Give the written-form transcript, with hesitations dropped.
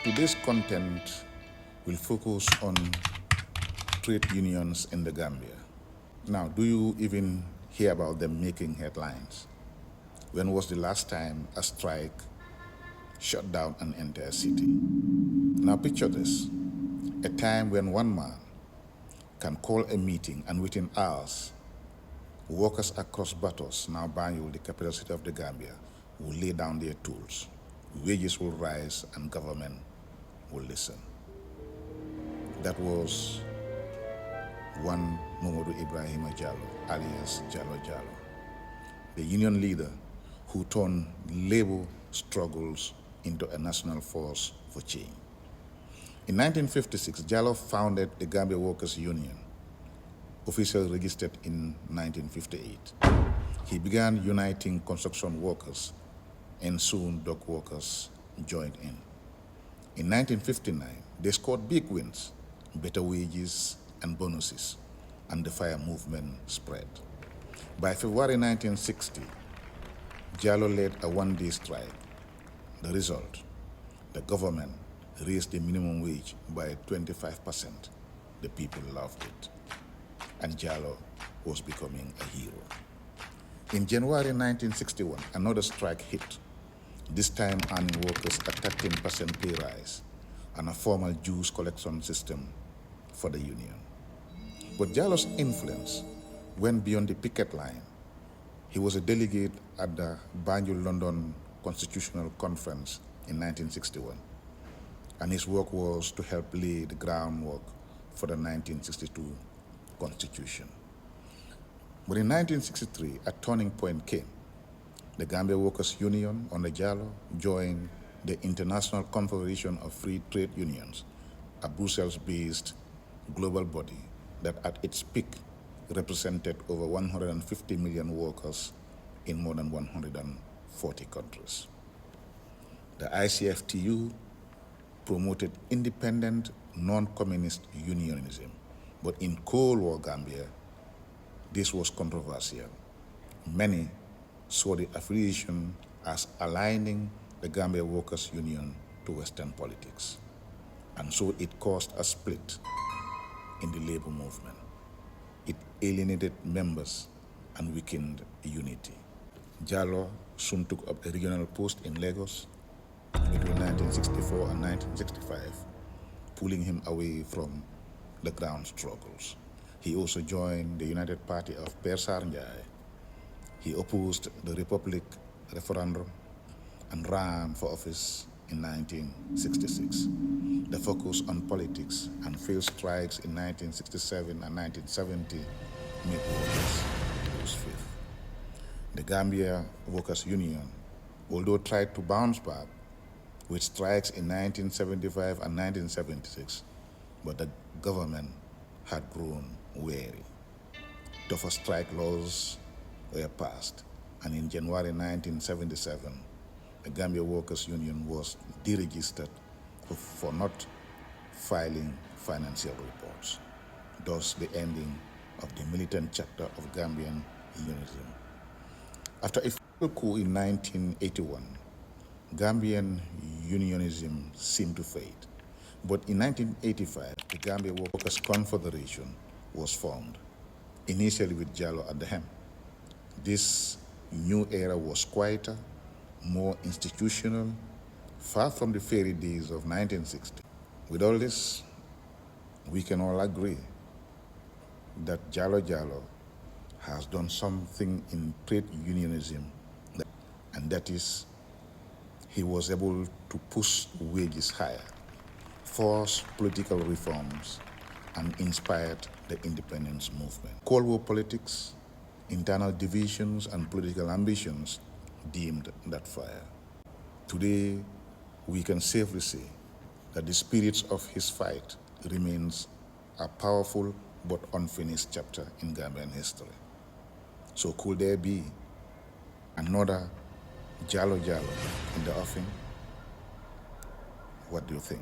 Today's content will focus on trade unions in the Gambia. Now, do you even hear about them making headlines? When was the last time a strike shut down an entire city? Now picture this, a time when one man can call a meeting and within hours, workers across Batos, now Banjul, the capital city of the Gambia, will lay down their tools. Wages will rise and government will listen. That was one Mamadou Ibrahima Jallow, alias Jallow-Jallow, the union leader who turned labor struggles into a national force for change. In 1956, Jallow founded the Gambia Workers Union, officially registered in 1958. He began uniting construction workers, and soon dock workers joined in. In 1959, they scored big wins, better wages and bonuses, and the fire movement spread. By February 1960, Jallow led a one-day strike. The result, the government raised the minimum wage by 25%. The people loved it, and Jallow was becoming a hero. In January 1961, another strike hit, this time earning workers a 13% pay rise and a formal dues collection system for the union. But Jallow's influence went beyond the picket line. He was a delegate at the Banjul London Constitutional Conference in 1961, and his work was to help lay the groundwork for the 1962 Constitution. But in 1963, a turning point came. The Gambia Workers Union under Jallow joined the International Confederation of Free Trade Unions, a Brussels-based global body that at its peak represented over 150 million workers in more than 140 countries. The ICFTU promoted independent, non-communist unionism, but in Cold War Gambia, this was controversial. Many saw the affiliation as aligning the Gambia Workers Union to Western politics, and so it caused a split in the labor movement. It alienated members and weakened unity. Jallow soon took up a regional post in Lagos between 1964 and 1965, pulling him away from the ground struggles. He also joined the United Party of Persar Njai. He opposed the Republic referendum and ran for office in 1966. The focus on politics and failed strikes in 1967 and 1970 made workers lose faith. The Gambia Workers Union, although tried to bounce back with strikes in 1975 and 1976, but the government had grown weary. Tougher strike laws were passed, and in January 1977, the Gambia Workers Union was deregistered for not filing financial reports, thus the ending of the militant chapter of Gambian Unionism. After a failed coup in 1981, Gambian Unionism seemed to fade. But in 1985, the Gambia Workers Confederation was formed, initially with Jallow at the helm. This new era was quieter, more institutional, far from the fairy days of 1960. With all this, we can all agree that Jallow-Jallow has done something in trade unionism, and that is he was able to push wages higher, force political reforms, and inspired the independence movement. Cold War politics, internal divisions, and political ambitions dimmed that fire. Today, we can safely say that the spirit of his fight remains a powerful but unfinished chapter in Gambian history. So could there be another Jallow-Jallow in the offing? What do you think?